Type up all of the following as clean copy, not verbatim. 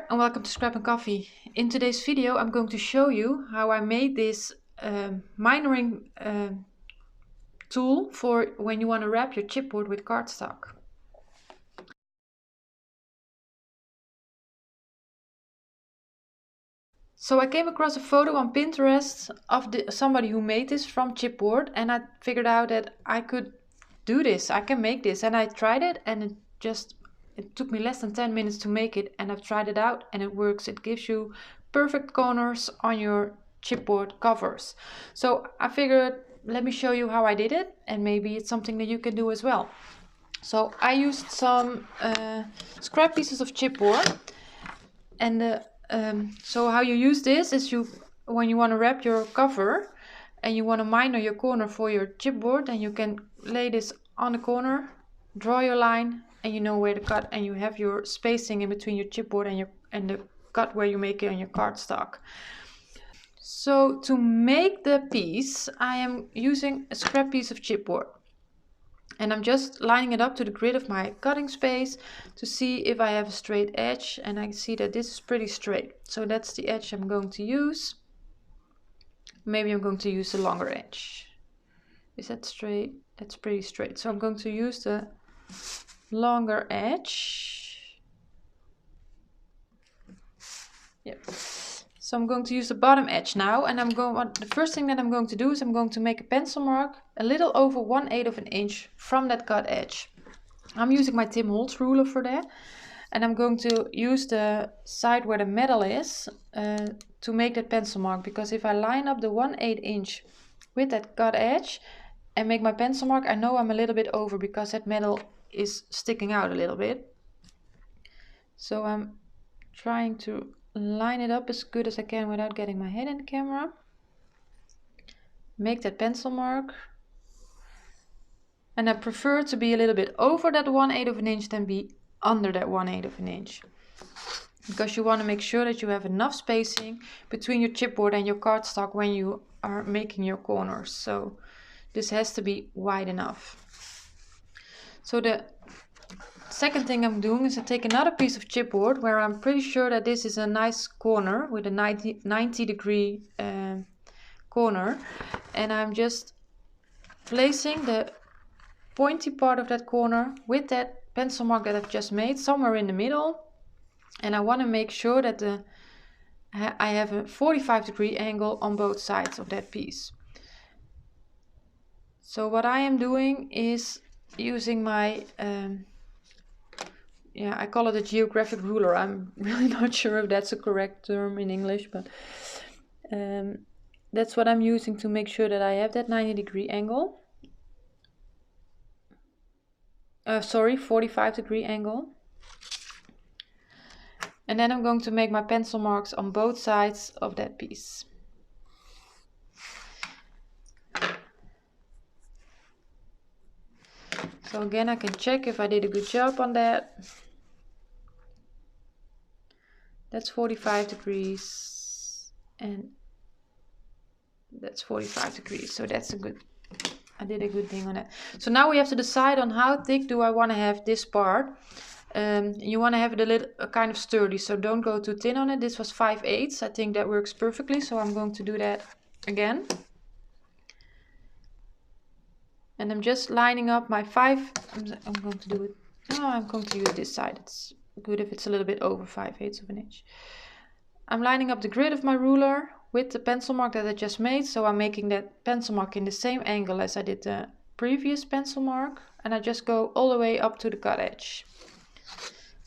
and welcome to Scrap and Coffee. In today's video I'm going to show you how I made this minoring tool for when you want to wrap your chipboard with cardstock. So I came across a photo on Pinterest of somebody who made this from chipboard, and I figured out that I could do this, I can make this, and I tried it, and it took me less than 10 minutes to make it, and I've tried it out and it works. It gives you perfect corners on your chipboard covers. So I figured, let me show you how I did it, and maybe it's something that you can do as well. So I used some scrap pieces of chipboard, and so how you use this is when you want to wrap your cover and you want to minor your corner for your chipboard, and you can lay this on the corner, draw your line, and you know where to cut, and you have your spacing in between your chipboard and the cut where you make it on your cardstock. So to make the piece, I am using a scrap piece of chipboard, and I'm just lining it up to the grid of my cutting space to see if I have a straight edge, and I see that this is pretty straight. So that's the edge I'm going to use. Maybe I'm going to use the longer edge. Is that straight? That's pretty straight. So I'm going to use the longer edge. Yep. So I'm going to use the bottom edge now, and the first thing that I'm going to do is I'm going to make a pencil mark a little over 1/8 of an inch from that cut edge. I'm using my Tim Holtz ruler for that, and I'm going to use the side where the metal is to make that pencil mark, because if I line up the 1/8 inch with that cut edge and make my pencil mark, I know I'm a little bit over because that metal is sticking out a little bit. So I'm trying to line it up as good as I can without getting my head in the camera. Make that pencil mark, and I prefer to be a little bit over that 1/8 of an inch than be under that 1/8 of an inch, because you want to make sure that you have enough spacing between your chipboard and your cardstock when you are making your corners. So this has to be wide enough. So the second thing I'm doing is I take another piece of chipboard where I'm pretty sure that this is a nice corner with a 90 degree corner, and I'm just placing the pointy part of that corner with that pencil mark that I've just made somewhere in the middle, and I want to make sure that I have a 45 degree angle on both sides of that piece. So what I am doing is using my I call it a geographic ruler. I'm really not sure if that's a correct term in English, but that's what I'm using to make sure that I have that 90 degree angle. 45 degree angle. And then I'm going to make my pencil marks on both sides of that piece. So again, I can check if I did a good job on that. That's 45 degrees, and that's 45 degrees. So that's I did a good thing on that. So now we have to decide on how thick do I want to have this part. You want to have it a kind of sturdy, so don't go too thin on it. This was 5/8. I think that works perfectly, so I'm going to do that again. And I'm just lining up my I'm going to do it. I'm going to use this side. It's good if it's a little bit over 5/8 of an inch. I'm lining up the grid of my ruler with the pencil mark that I just made. So I'm making that pencil mark in the same angle as I did the previous pencil mark, and I just go all the way up to the cut edge.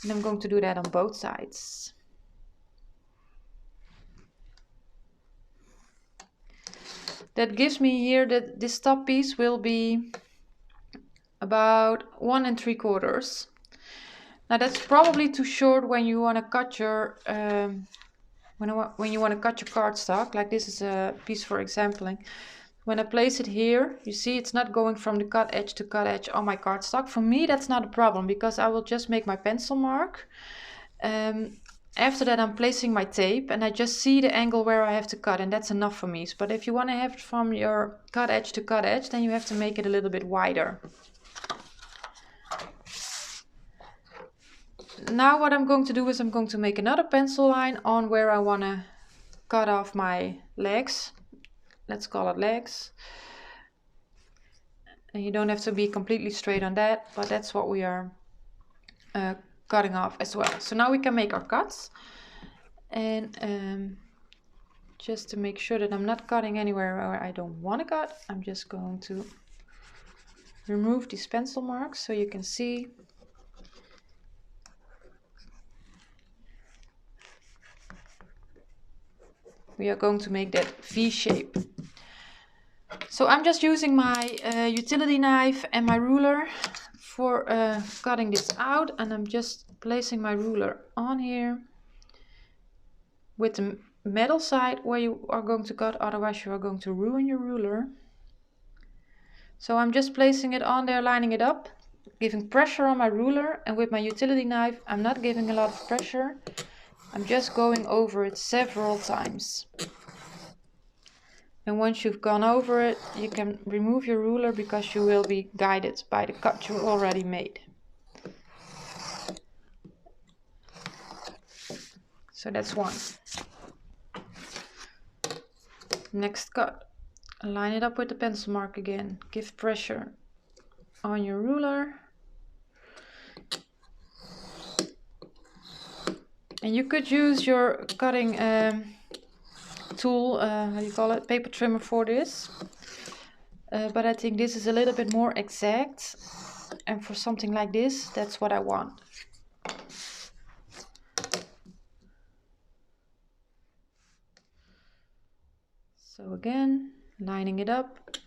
And I'm going to do that on both sides. That gives me here that this top piece will be about 1 3/4. Now that's probably too short when you want to cut your when you want to cut your cardstock. Like this is a piece for exampling. When I place it here, you see it's not going from the cut edge to cut edge on my cardstock. For me, that's not a problem, because I will just make my pencil mark. After that, I'm placing my tape, and I just see the angle where I have to cut, and that's enough for me. But if you want to have it from your cut edge to cut edge, then you have to make it a little bit wider. now what I'm going to do is I'm going to make another pencil line on where I want to cut off my legs. Let's call it legs. And you don't have to be completely straight on that, but that's what we are cutting off as well. So now we can make our cuts. And just to make sure that I'm not cutting anywhere where I don't want to cut, I'm just going to remove these pencil marks so you can see. We are going to make that V shape. So I'm just using my utility knife and my ruler for cutting this out, and I'm just placing my ruler on here with the metal side where you are going to cut, otherwise you are going to ruin your ruler. So I'm just placing it on there, lining it up, giving pressure on my ruler, and with my utility knife I'm not giving a lot of pressure. I'm just going over it several times. And once you've gone over it, you can remove your ruler because you will be guided by the cut you already made. So that's one. Next cut. Line it up with the pencil mark again. Give pressure on your ruler. And you could use your cutting tool, how do you call it, paper trimmer for this. But I think this is a little bit more exact. And for something like this, that's what I want. So again, lining it up.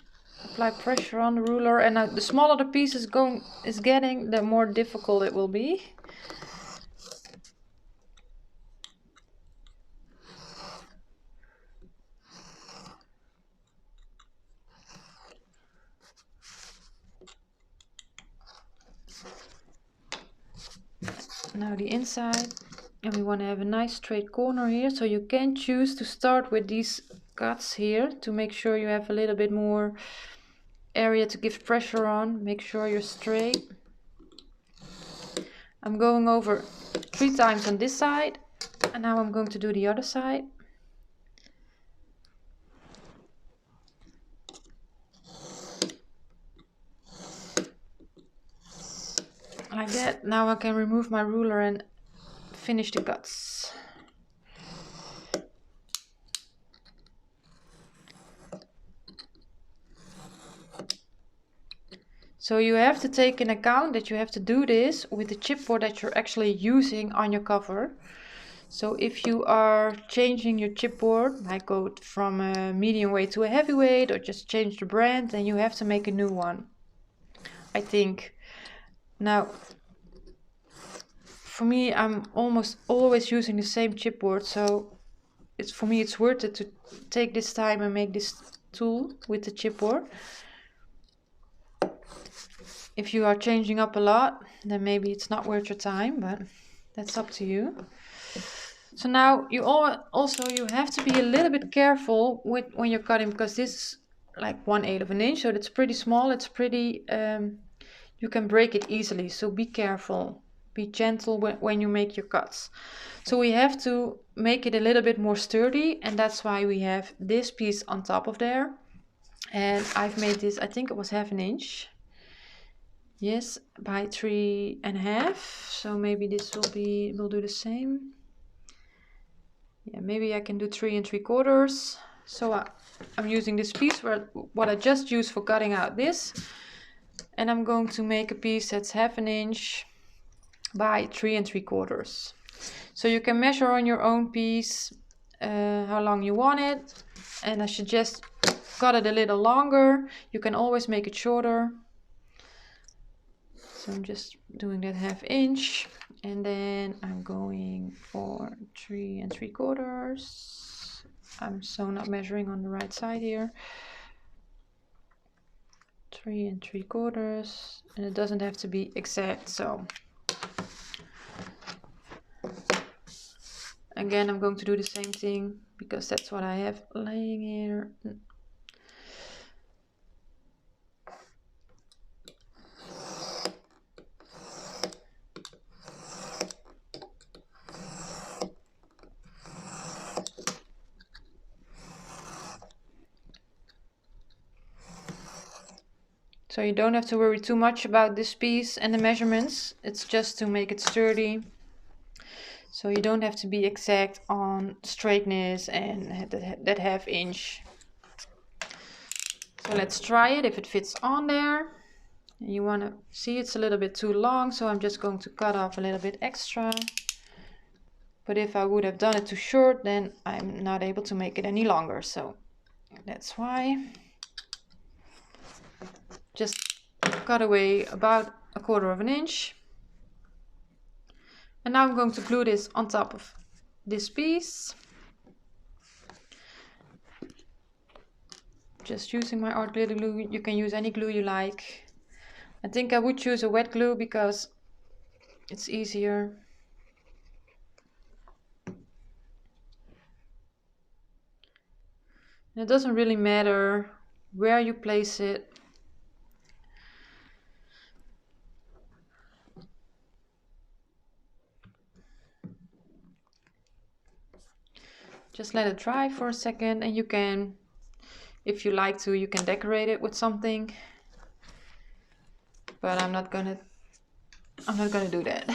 Apply pressure on the ruler, and the smaller the piece is getting, the more difficult it will be. Now the inside, and we want to have a nice straight corner here, so you can choose to start with these cuts here to make sure you have a little bit more area to give pressure on. Make sure you're straight. I'm going over 3 times on this side, and now I'm going to do the other side. Like that. Now I can remove my ruler and finish the cuts. So you have to take in account that you have to do this with the chipboard that you're actually using on your cover. So if you are changing your chipboard, like go from a medium weight to a heavyweight, or just change the brand, then you have to make a new one, I think. Now, for me, I'm almost always using the same chipboard, so for me it's worth it to take this time and make this tool with the chipboard. If you are changing up a lot, then maybe it's not worth your time, but that's up to you. So now you have to be a little bit careful when you're cutting, because this is like 1/8 of an inch, so it's pretty small. It's pretty, you can break it easily, so be careful. Be gentle when you make your cuts. So we have to make it a little bit more sturdy, and that's why we have this piece on top of there. And I've made this, I think it was 1/2 inch. Yes, by 3.5. So maybe this will do the same. Yeah, maybe I can do 3 3/4. So I'm using this piece what I just used for cutting out this, and I'm going to make a piece that's 1/2 inch by 3 3/4. So you can measure on your own piece how long you want it, and I suggest cut it a little longer. You can always make it shorter. So I'm just doing that 1/2 inch, and then I'm going for 3 3/4. I'm so not measuring on the right side here. 3 3/4, and it doesn't have to be exact. So again, I'm going to do the same thing because that's what I have laying here. So you don't have to worry too much about this piece and the measurements. It's just to make it sturdy. So you don't have to be exact on straightness and that half inch. So let's try it if it fits on there. You want to see it's a little bit too long, so I'm just going to cut off a little bit extra. But if I would have done it too short, then I'm not able to make it any longer. So that's why. Just cut away about 1/4 inch. And now I'm going to glue this on top of this piece. Just using my art glitter glue. You can use any glue you like. I think I would choose a wet glue because it's easier. And it doesn't really matter where you place it. Just let it dry for a second, and you can, if you like to, you can decorate it with something. But I'm not gonna do that.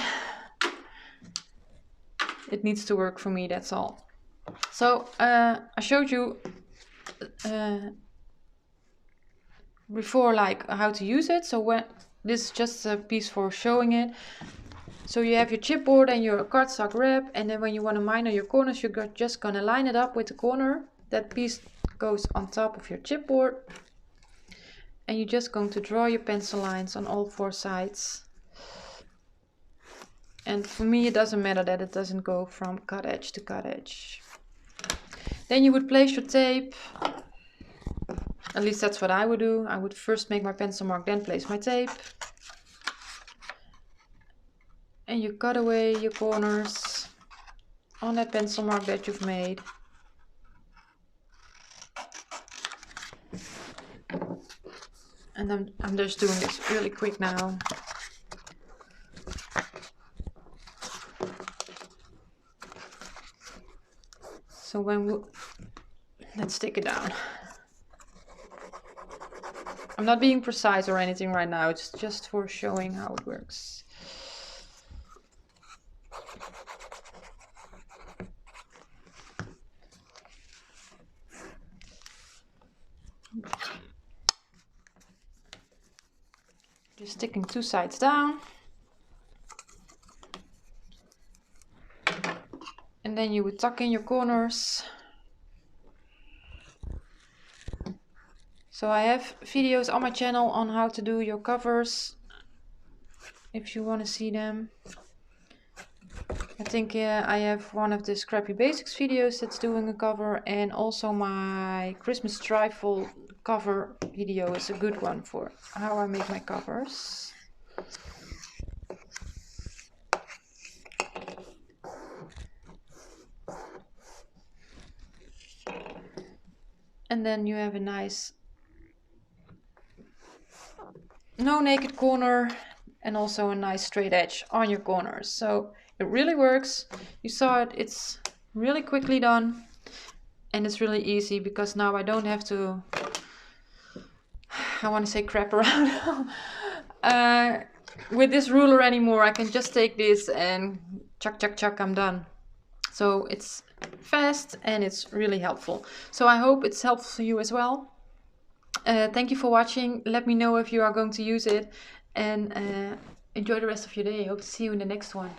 It needs to work for me, that's all. So I showed you before like how to use it. So when this is just a piece for showing it. So you have your chipboard and your cardstock wrap, and then when you want to minor your corners, you're just gonna line it up with the corner. That piece goes on top of your chipboard, and you're just going to draw your pencil lines on all 4 sides. And for me, it doesn't matter that it doesn't go from cut edge to cut edge. Then you would place your tape. At least that's what I would do. I would first make my pencil mark, then place my tape. And you cut away your corners on that pencil mark that you've made. And I'm just doing this really quick now. So let's stick it down. I'm not being precise or anything right now, it's just for showing how it works. Just sticking 2 sides down. And then you would tuck in your corners. So I have videos on my channel on how to do your covers, if you want to see them. I think I have one of the Scrappy Basics videos that's doing a cover, and also my Christmas trifle cover video is a good one for how I make my covers. And then you have a nice no naked corner and also a nice straight edge on your corners. So it really works. You saw it, it's really quickly done, and it's really easy because now I don't have to, I want to say crap around with this ruler anymore. I can just take this and chuck, chuck, chuck, I'm done. So it's fast and it's really helpful. So I hope it's helpful for you as well. Thank you for watching. Let me know if you are going to use it, and enjoy the rest of your day. I hope to see you in the next one.